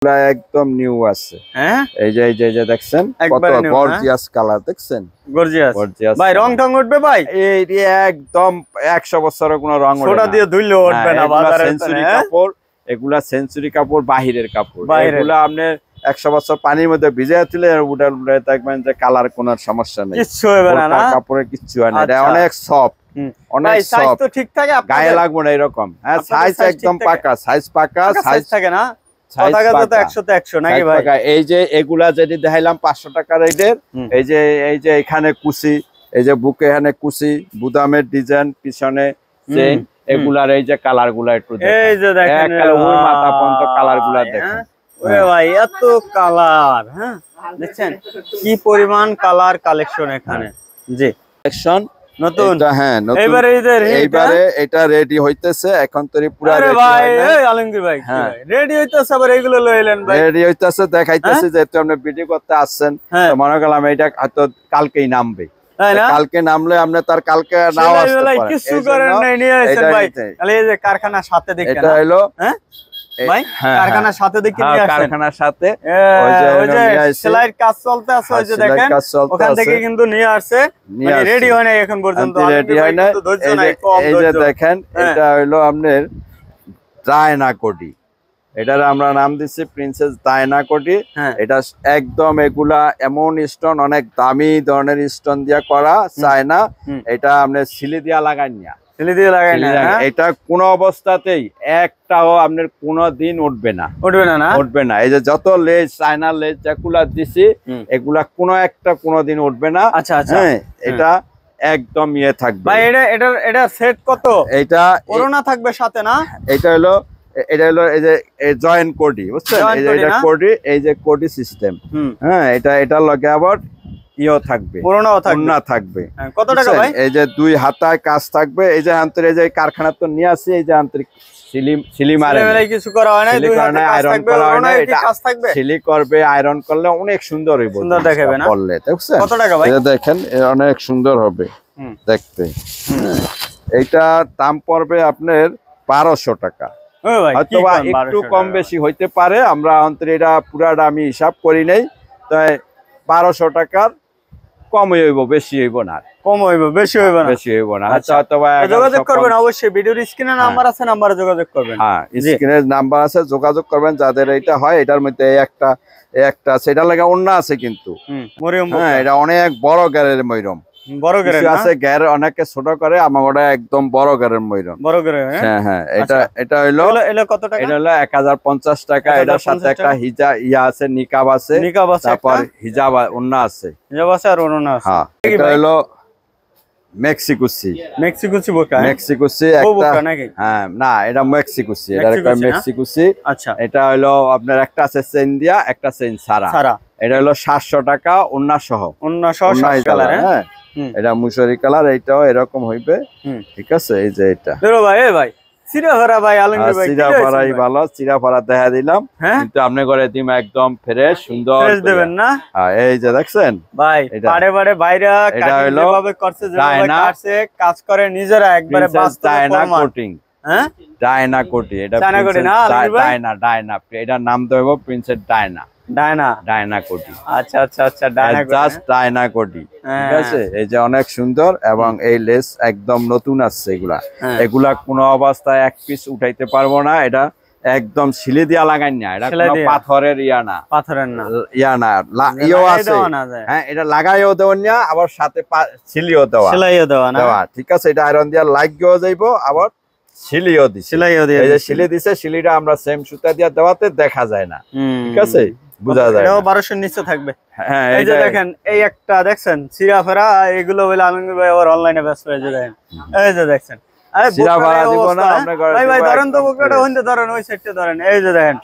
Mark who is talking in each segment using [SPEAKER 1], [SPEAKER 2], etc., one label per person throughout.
[SPEAKER 1] এগুলা একদম নিউ আছে।
[SPEAKER 2] হ্যাঁ
[SPEAKER 1] এই যে দেখছেন কত গর্জিয়াস কালার দেখছেন,
[SPEAKER 2] গর্জিয়াস ভাই। রং টং উঠবে ভাই?
[SPEAKER 1] এই একদম 100 বছরের কোনো রং উঠবে না,
[SPEAKER 2] সোডা দিয়ে ধুইলে উঠবে না বাজারে।
[SPEAKER 1] সেঞ্চুরি কাপড়, এগুলা সেঞ্চুরি কাপড়, বাহিরের কাপড়। এগুলা আপনি 100 বছর পানির মধ্যে ভিজে তুলে উঠাল দেখবেন যে কালার কোনো সমস্যা নেই,
[SPEAKER 2] কিচ্ছু হবে না,
[SPEAKER 1] কাপড়ের কিচ্ছু হয় না। এটা অনেক সফট, অনেক সফট,
[SPEAKER 2] তো ঠিক থাকে,
[SPEAKER 1] গায়ে লাগবে না এরকম। হ্যাঁ সাইজ একদম পাকা, সাইজ পাকা, সাইজ
[SPEAKER 2] থাকে না, কথা কথা তো 100 তে 100 নাকি ভাই?
[SPEAKER 1] এই যে এগুলা যেটি দেখাইলাম 500 টাকা রেটের, এই যে এখানে কুচি, এই যে বুকে এখানে কুচি, বুদামের ডিজাইন, পিছনে চেইন, এগুলার এই যে কালার গুলা একটু দেখেন,
[SPEAKER 2] এই যে দেখেন
[SPEAKER 1] ওই মাথা পর্যন্ত কালার গুলা দেখেন।
[SPEAKER 2] ওরে ভাই এত কালার, হ্যাঁ দেখছেন কি পরিমাণ কালার কালেকশন এখানে। জি কালেকশন নতুন, হ্যাঁ এইবারে
[SPEAKER 1] এটা রেডি হইতেছে এখন, তরি পুরো
[SPEAKER 2] রেডি ভাই। এই আলমগীর ভাই রেডি হইতেছে, আবার এগুলো লইলেন ভাই?
[SPEAKER 1] রেডি হইতেছে, দেখাইতেছে, যেহেতু আপনি ভিডিও করতে আসছেন তো মনে করলাম এটা হয়তো কালকেই নামবে, কালকে নামলে আপনি তার কালকে নাও আসতে পারে।
[SPEAKER 2] কিছু করেন নাই, নিয়ে আসেন ভাই। তাহলে এই যে কারখানার সাথে দেখেন, এটা
[SPEAKER 1] হলো
[SPEAKER 2] হ্যাঁ ভাই কারখানার সাথে দেখে নিয়ে আসেন,
[SPEAKER 1] কারখানার সাথে
[SPEAKER 2] ওই যে সেলাইয়ের কাজ চলতে আছে, ওই যে দেখেন ওখান থেকে কিন্তু নিয়ে আসছে, মানে রেডি হয় না এখন পর্যন্ত,
[SPEAKER 1] রেডি হয় না। এই যে দেখেন এটা হলো আপনার ডায়না কোটি, এটার আমরা নাম দিচ্ছি প্রিন্সেস ডায়না কোটি। এটা একদম এগুলা এমন স্টোন, অনেক দামি ধরনের স্টোন দিয়া করা, চায়না। এটা আপনার সিলি দিয়া লাগাই না, এটা কোন অবস্থাতেই একটাও আপনার কোনদিন উঠবে না, উঠবে না। এই যে যত লেজ চায়না লেজ যেগুলা দিছি এগুলা কোনো একটা কোনদিন উঠবে না।
[SPEAKER 2] আচ্ছা আচ্ছা,
[SPEAKER 1] এটা একদম ইয়ে থাকবে
[SPEAKER 2] ভাই। এটা সেট কত? এটা করোনা থাকবে সাথে না?
[SPEAKER 1] এটা হলো এই যে জয়েন্ট কোডি, বুঝছেন? এটা কোডি, এই যে কোডি সিস্টেম। হ্যাঁ এটা লগে আবার ইও থাকবে, পুরোনো থাকবে।
[SPEAKER 2] কত টাকা ভাই?
[SPEAKER 1] এই যে 2 হাতায় কাজ থাকবে। এই যে আন্তরিক, এই যে কারখানা তো নিয়ে আসি, এই যে আন্তরিক সিলি মারে,
[SPEAKER 2] কিছু করা হয় না, 2 হাতে
[SPEAKER 1] আয়রন করা হয় না,
[SPEAKER 2] এটা কাজ থাকবে,
[SPEAKER 1] সিলি করবে, আয়রন করলে অনেক সুন্দর হইব,
[SPEAKER 2] সুন্দর দেখাবে না
[SPEAKER 1] বললে। দেখছেন
[SPEAKER 2] কত টাকা ভাই?
[SPEAKER 1] এটা দেখেন অনেক সুন্দর হবে দেখতে। এইটা দাম পড়বে আপনার 1200 টাকা, অথবা একটু কম বেশি হইতে পারে। আমরা অন্তরে এটা পুরাটা আমি হিসাব করি নাই, তাই 1200 টাকার কম হইব, বেশি হইব না,
[SPEAKER 2] কম হইব, বেশি হইব না,
[SPEAKER 1] বেশি হইব না।
[SPEAKER 2] আচ্ছা অথবা যোগাযোগ করবেন অবশ্যই, ভিডিওর স্ক্রিনে নাম্বার আছে, নাম্বারে যোগাযোগ করবেন।
[SPEAKER 1] হ্যাঁ স্ক্রিনে নাম্বার আছে, যোগাযোগ করবেন যাদের এটা হয়। এটার মধ্যে একটা সেটা লাগা অন্য আছে কিন্তু, হ্যাঁ এটা অনেক বড় গ্যারের ময়রম, বড় গ্যারের আছে, গ্যার অনেকে ছোট করে, আমার ওটা একদম বড় গ্যারের ময়রম, বড় গ্যারের। হ্যাঁ হ্যাঁ, এটা হইলো কত টাকা? এটা হলো 1050 টাকা। এটার সাথে একটা ইয়া আছে, নিকাব আছে, তারপর হিজাব অন্য আছে, হিজাব আছে আর অন্য আছে। হ্যাঁ এটা হলো মেক্সিকোসি, বোকা, মেক্সিকোসি একটা, হ্যাঁ না এটা মেক্সিকোসি, এটা একটা মেক্সিকোসি। আচ্ছা এটা হলো আপনার একটা আছে চেইন দিয়া, একটা চেইন ছাড়া। এটা হলো 700 টাকা, অন্য সহ, কালার। হ্যাঁ এটা মুসুরি কালার, এইটাও এরকম হইবে, ঠিক আছে। এই যে এটা
[SPEAKER 2] ভাই চিরাফারা, ভাই আলমগীর ভাই
[SPEAKER 1] চিরাফারাই ভালো, চিরাফারা দেখা দিলাম, কিন্তু আপনি করে দিম একদম ফ্রেশ সুন্দর দেবেন না। এই যে দেখছেন ভাই
[SPEAKER 2] পাড়ে পাড়ে বাইরে কিভাবে করছে, যেভাবে কাটছে, কাজ করে নিজেরা একবারে বাস্তবে
[SPEAKER 1] ডায়না কোটিং। হ্যাঁ ডায়না কোটি, এটা ডায়না কোটি না, ডায়না এটার নাম দেব প্রিন্সেস ডায়না, ডায়না কোটি। আচ্ছা আচ্ছা আচ্ছা, জাস্ট ডায়না কোটি, ঠিক আছে। এই যে অনেক সুন্দর, এবং এই লেস একদম নতুন আসছে। এগুলা কোনো অবস্থায় এক পিস উঠাইতে পারবো না, এটা একদম সিলি দিয়া লাগাই না, এটা কোনো পাথরের ইয়া না, পাথরের না, ইয়া না, ইও আছে। হ্যাঁ এটা লাগাইও দেওয়া না, আবার সাথে সিলিও দেওয়া, সেলাইও দেওয়া না, ঠিক আছে। এটা আয়রন দিয়া লাগিও যাইবো, আবার সিলিও দিছে, এই যে সিলি দিছে, সিলিটা আমরা সেম সুতা দিয়া দেওয়াতে দেখা যায় না, ঠিক আছে, বুঝা যায়। এটাও 1200 নিচে থাকবে। হ্যাঁ এই যে দেখেন, এই একটা দেখছেন চিরাফারা, এগুলো বলে আলমগীর ভাই আবার অনলাইনে ব্যস্ত হয়ে যায়। এই যে দেখছেন চিরাফারা দিব না আপনারা, ভাই ভাই ধরেন তো বকরাটা, হইতে ধরেন, ওই সাইডে ধরেন। এই যে দেখেন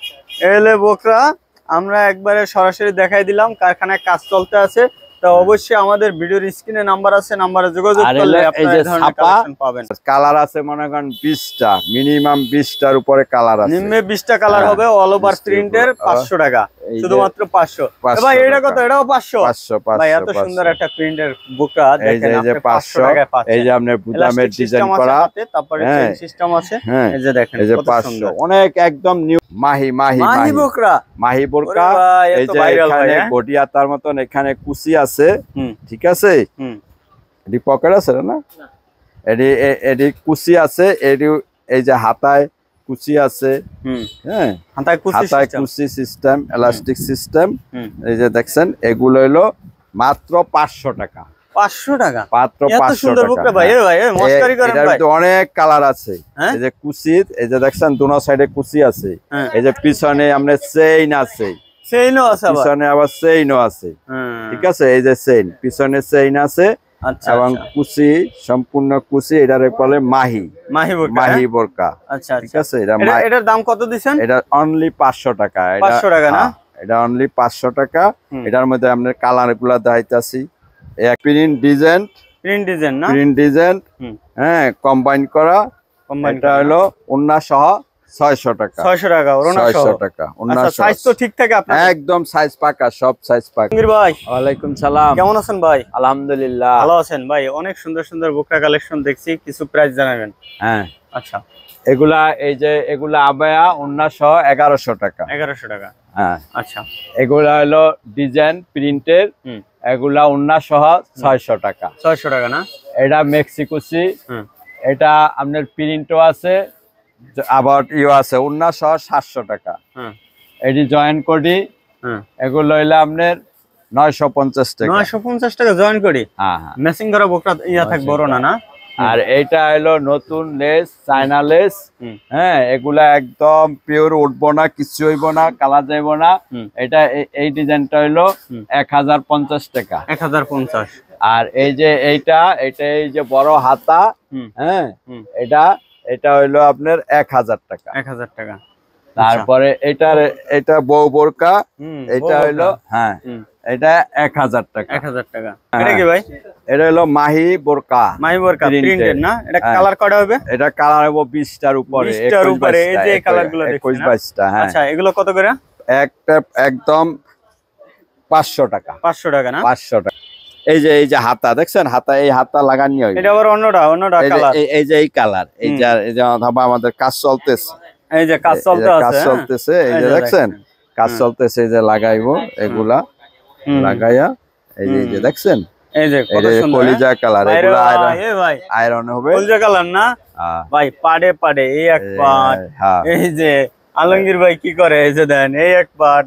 [SPEAKER 1] এলে বকরা আমরা একবারে সরাসরি দেখাই দিলাম, কারখানায় কাজ চলতে আছে। তো অবশ্যই আমাদের ভিডিওর স্ক্রিনে নাম্বার আছে, নাম্বারে যোগাযোগ করলে আপনারা এই ধরনের কালেকশন পাবেন। কালার আছে মনে করেন 20টা, মিনিমাম 20টার উপরে কালার আছে, নিম্নে 20টা কালার হবে, অল ওভার প্রিন্টের 500 টাকা।
[SPEAKER 2] শুধুমাত্র 500 ভাই এটা কত এটাও 500 ভাই এত সুন্দর একটা প্রিন্টের বুকরা দেখেন আপনি 500 টাকায় পাচ্ছেন
[SPEAKER 1] এই যে আপনার বুতামের ডিজাইন করা
[SPEAKER 2] তারপরে চেইন সিস্টেম আছে এই যে দেখেন
[SPEAKER 1] এই যে 500 অনেক একদম নিউ মাহি
[SPEAKER 2] বুকরা
[SPEAKER 1] মাহি বোরকা এই যে এখানে গটিয়াতার মতন এখানে কুচি আছে ঠিক আছে এডি পকেট আছে না এডি কুচি আছে এডি এই যে হাতায় কুচি আছে হ্যাঁ
[SPEAKER 2] হাতায়
[SPEAKER 1] কুচি সিস্টেম ইলাস্টিক সিস্টেম এই যে দেখছেন এগুলো হলো মাত্র 500 টাকা
[SPEAKER 2] 500 টাকা
[SPEAKER 1] মাত্র 500 টাকা
[SPEAKER 2] ভাই ভাই মস্কারি করেন ভাই
[SPEAKER 1] এটার অনেক কালার আছে এই যে কুচি এই যে দেখছেন দুনো সাইডে কুচি আছে এই যে পিছনে আমরা চেইন আছে
[SPEAKER 2] চেইনও আছে
[SPEAKER 1] পিছনে আবার চেইনও আছে ঠিক আছে এই যে চেইন পিছনে চেইন আছে
[SPEAKER 2] আচ্ছা
[SPEAKER 1] এবং কুচি সম্পূর্ণ কুচি এটারে বলে মাহি বোরকা
[SPEAKER 2] আচ্ছা
[SPEAKER 1] ঠিক আছে
[SPEAKER 2] এটার দাম কত দিবেন
[SPEAKER 1] এটা অনলি 500 টাকা
[SPEAKER 2] 500 টাকা না
[SPEAKER 1] এটা অনলি 500 টাকা এটার মধ্যে আমরা কালারগুলো দেখাইতাছি এক প্রিন্ট ডিজাইন না প্রিন্ট ডিজাইন হ্যাঁ কম্বাইন করা এটা হলো ওন্না সহ 600 টাকা
[SPEAKER 2] 600 টাকা ওড়না সহ
[SPEAKER 1] 600 টাকা ওন্না সহ
[SPEAKER 2] সাইজ তো ঠিক থাকে আপনার
[SPEAKER 1] একদম সাইজ পাকা সব সাইজ পাকা
[SPEAKER 2] আলমগীর ভাই
[SPEAKER 1] ওয়ালাইকুম সালাম
[SPEAKER 2] কেমন আছেন ভাই
[SPEAKER 1] আলহামদুলিল্লাহ
[SPEAKER 2] ভালো আছেন ভাই অনেক সুন্দর সুন্দর বুকরা কালেকশন দেখছি কিছু প্রাইস জানাবেন
[SPEAKER 1] হ্যাঁ
[SPEAKER 2] আচ্ছা
[SPEAKER 1] এগুলা এই যে এগুলা আবায়া ওন্না সহ 1100 টাকা
[SPEAKER 2] 1100 টাকা
[SPEAKER 1] হ্যাঁ
[SPEAKER 2] আচ্ছা
[SPEAKER 1] এগুলা হলো ডিজাইন প্রিন্টের এগুলা ওন্না সহ 600 টাকা
[SPEAKER 2] 600 টাকা না
[SPEAKER 1] এটা মেক্সিকোসি এটা আপনার প্রিন্টও আছে আবার আছে ওন্না সহ 700 টাকা এটি জয়েন কোডি এগুলো হইলো আপনার 950 টাকা
[SPEAKER 2] 950 টাকা জয়েন কোডি
[SPEAKER 1] হ্যাঁ
[SPEAKER 2] ম্যাচিং করা বকরা ইয়া থাক বড় না
[SPEAKER 1] আর এইটা হলো নতুন লেস চায়না লেস হ্যাঁ এগুলা একদম পিওর উঠবো না কিছু হইব না কালা যাইব না এটা এই ডিজাইনটা হইলো 1050 টাকা
[SPEAKER 2] 1050
[SPEAKER 1] আর এই যে এইটা এই যে বড় হাতা হ্যাঁ এটা হইলো আপনার 1000 টাকা
[SPEAKER 2] 1000 টাকা
[SPEAKER 1] তারপরে এটা বউ বোরকা এটা হইলো হ্যাঁ এটা 1000 টাকা
[SPEAKER 2] 1000 টাকা এটা কি ভাই
[SPEAKER 1] এটা হলো মাহি বোরকা
[SPEAKER 2] প্রিন্টেড না এটা কালার কয়টা হবে
[SPEAKER 1] এটা কালার হবে 20টার উপরে
[SPEAKER 2] 20টার উপরে এই যে কালারগুলো দেখছেন
[SPEAKER 1] 22টা হ্যাঁ
[SPEAKER 2] আচ্ছা এগুলো কত করে
[SPEAKER 1] একটা একদম 500 টাকা
[SPEAKER 2] 500 টাকা না
[SPEAKER 1] 500 টাকা এই যে হাতা দেখছেন হাতা এই হাতা লাগানি হয়
[SPEAKER 2] এটা আবার অন্যটা কালার
[SPEAKER 1] এই যে এই কালার এই যে আমাদের কাজ চলতেছে
[SPEAKER 2] এই যে কাজ
[SPEAKER 1] চলতেছে এই যে দেখছেন কাজ চলতেছে এই যে লাগাইবো এগুলা লাগাইয়া এই যে দেখছেন
[SPEAKER 2] এই যে কত সুন্দর
[SPEAKER 1] কলিজা কালার এগুলা আয়রন হবে
[SPEAKER 2] কলিজা কালার না ভাই পাড়ে এই এক পাট এই যে আলমগীর ভাই কি করে এই যে দেন এই এক পাট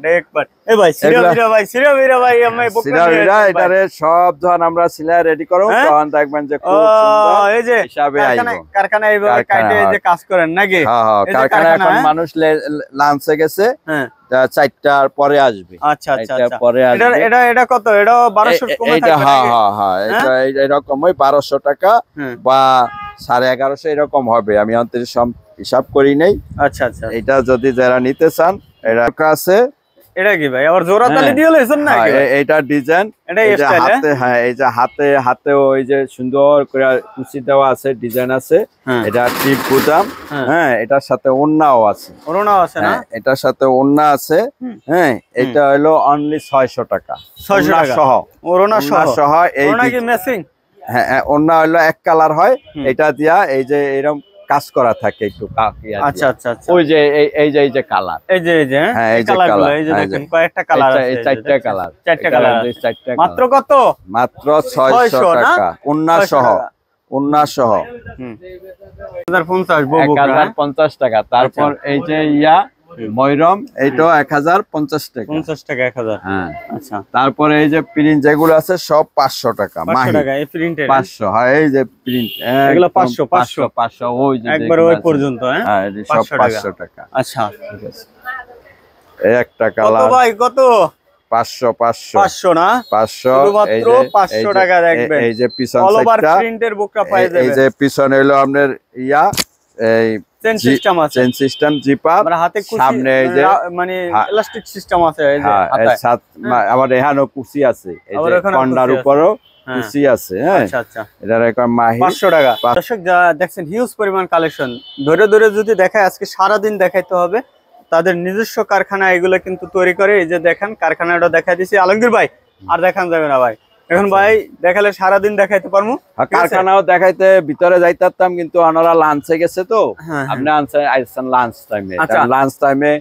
[SPEAKER 2] এই ভাই সিরা ভাই আমি
[SPEAKER 1] সিরা এটারে সব যখন আমরা সিলা রেডি করব তখন দেখবেন যে খুব সুন্দর
[SPEAKER 2] এই যে
[SPEAKER 1] হিসাবে আইবো
[SPEAKER 2] কারখানায় এইভাবে কাটে এই যে কাজ করেন নাকি
[SPEAKER 1] হ্যাঁ কারখানায় এখন মানুষ লাঞ্চে গেছে
[SPEAKER 2] হ্যাঁ
[SPEAKER 1] 4টার পরে আসবে
[SPEAKER 2] আচ্ছা পরে আসবে এটা কত এটা 1200 কমে
[SPEAKER 1] থাকবে হ্যাঁ এটা এরকমই 1200 টাকা বা 1150 এরকম হবে আমি অন্তত হিসাব করি নাই
[SPEAKER 2] আচ্ছা
[SPEAKER 1] এটা যদি যারা নিতে চান এটা আছে
[SPEAKER 2] এটা কি ভাই আবার জোড়া তালি দিয়ে লইছেন না
[SPEAKER 1] এটা ডিজাইন
[SPEAKER 2] এটা
[SPEAKER 1] হাতে হ্যাঁ এই যে হাতে ওই যে সুন্দর করে কুচি দেওয়া আছে ডিজাইন আছে এটা টিপ বুতাম হ্যাঁ এটার সাথে ওড়নাও আছে
[SPEAKER 2] না
[SPEAKER 1] এটার সাথে ওড়না আছে হ্যাঁ এটা হলো অনলি 600 টাকা
[SPEAKER 2] 600 টাকা
[SPEAKER 1] সহ
[SPEAKER 2] ওড়না সহ
[SPEAKER 1] এই
[SPEAKER 2] ওড়না কি ম্যাচিং
[SPEAKER 1] হ্যাঁ ওড়না হলো এক কালার হয় এটা দিয়া এই যে এরকম কাজ করা থাকে একটু
[SPEAKER 2] আচ্ছা
[SPEAKER 1] ওই যে এই যে কালার
[SPEAKER 2] এই যে
[SPEAKER 1] হ্যাঁ এই যে কালার
[SPEAKER 2] এই যে দেখেন কয়েকটা কালার আছে
[SPEAKER 1] চারটা কালার
[SPEAKER 2] মাত্র কত
[SPEAKER 1] মাত্র 600 টাকা ওন্না সহ 1050 টাকা তারপর এই যে ময়রম এইটাও 1050 টাকা
[SPEAKER 2] 50 টাকা 1000
[SPEAKER 1] হ্যাঁ
[SPEAKER 2] আচ্ছা
[SPEAKER 1] তারপরে এই যে প্রিন্ট যেগুলো আছে সব 500 টাকা
[SPEAKER 2] 500 টাকা এই প্রিন্টের
[SPEAKER 1] 500 হ্যাঁ এই যে প্রিন্ট
[SPEAKER 2] এগুলো 500
[SPEAKER 1] ওই যে
[SPEAKER 2] একবার ওই পর্যন্ত
[SPEAKER 1] হ্যাঁ এই সব 500 টাকা
[SPEAKER 2] আচ্ছা
[SPEAKER 1] ঠিক আছে এই একটা কালার
[SPEAKER 2] কত ভাই কত
[SPEAKER 1] 500
[SPEAKER 2] না
[SPEAKER 1] 500
[SPEAKER 2] মাত্র 500 টাকা দেখবেন
[SPEAKER 1] এই যে পিছন
[SPEAKER 2] অল ওভার প্রিন্টের বুকটা পাই যাবে
[SPEAKER 1] এই যে পিছনে হলো আপনার এই
[SPEAKER 2] চেন সিস্টেম
[SPEAKER 1] জিপার
[SPEAKER 2] মানে হাতে কুচি
[SPEAKER 1] সামনে এই যে
[SPEAKER 2] মানে ইলাস্টিক সিস্টেম আছে এই যে
[SPEAKER 1] হাতে আবার এখানে কুচি আছে এই যে কন্ডার উপরও কুচি আছে হ্যাঁ
[SPEAKER 2] আচ্ছা
[SPEAKER 1] এটার একটা মাহি
[SPEAKER 2] 500 টাকা দর্শক যা দেখছেন হিউজ পরিমাণ কালেকশন ধরে যদি দেখায় আজকে সারা দিন দেখাইতে হবে তাদের নিজস্ব কারখানা এগুলো কিন্তু তৈরি করে। এই যে দেখেন কারখানাটা দেখাই দিছি আলমগীর ভাই, আর দেখান যাবে না ভাই, এখন ভাই দেখালে সারাদিন দেখাইতে পারবো।
[SPEAKER 1] কারখানাও দেখাইতে ভিতরে যাইতাম, কিন্তু ওনারা লাঞ্চে গেছে তো, আপনি আইছেন লাঞ্চ টাইমে, লাঞ্চ টাইমে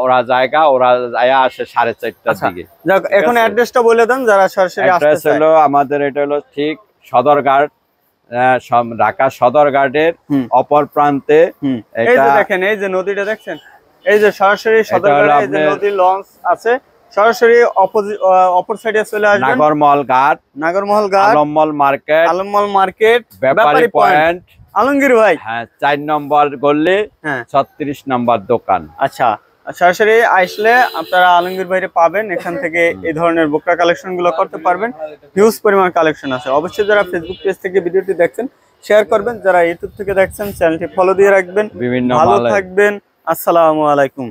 [SPEAKER 1] ওরা জায়গা ওরা আসে 4:30টার দিকে।
[SPEAKER 2] এখন অ্যাড্রেসটা বলে দেন যারা সরাসরি আসতে চায়।
[SPEAKER 1] হলো আমাদের এটা হলো ঠিক সদরঘাট, ঢাকা সদরঘাটের অপর প্রান্তে।
[SPEAKER 2] এই যে দেখেন এই যে নদীটা দেখছেন, এই যে সরাসরি সদরঘাটে এই যে নদী লঞ্চ আছে, সরাসরি অপর সাইডে চলে আসবেন
[SPEAKER 1] নাগরমহল ঘাট, আলমমল মার্কেট, ব্যাপারী পয়েন্ট,
[SPEAKER 2] আলমগীর ভাই।
[SPEAKER 1] হ্যাঁ, 4 নম্বর গলি, 36 নম্বর দোকান।
[SPEAKER 2] আচ্ছা, সরাসরি আসলে আপনারা আলমগীর ভাইরে পাবেন। এখান থেকে এই ধরনের বোকরা কালেকশন গুলো করতে পারবেন। হিউজ পরিমাণ কালেকশন আছে। অবশ্যই যারা ফেসবুক পেজ থেকে ভিডিওটি দেখছেন শেয়ার করবেন, যারা ইউটিউব থেকে দেখছেন চ্যানেলটি ফলো দিয়ে রাখবেন। ভালো থাকবেন, আসসালামু আলাইকুম।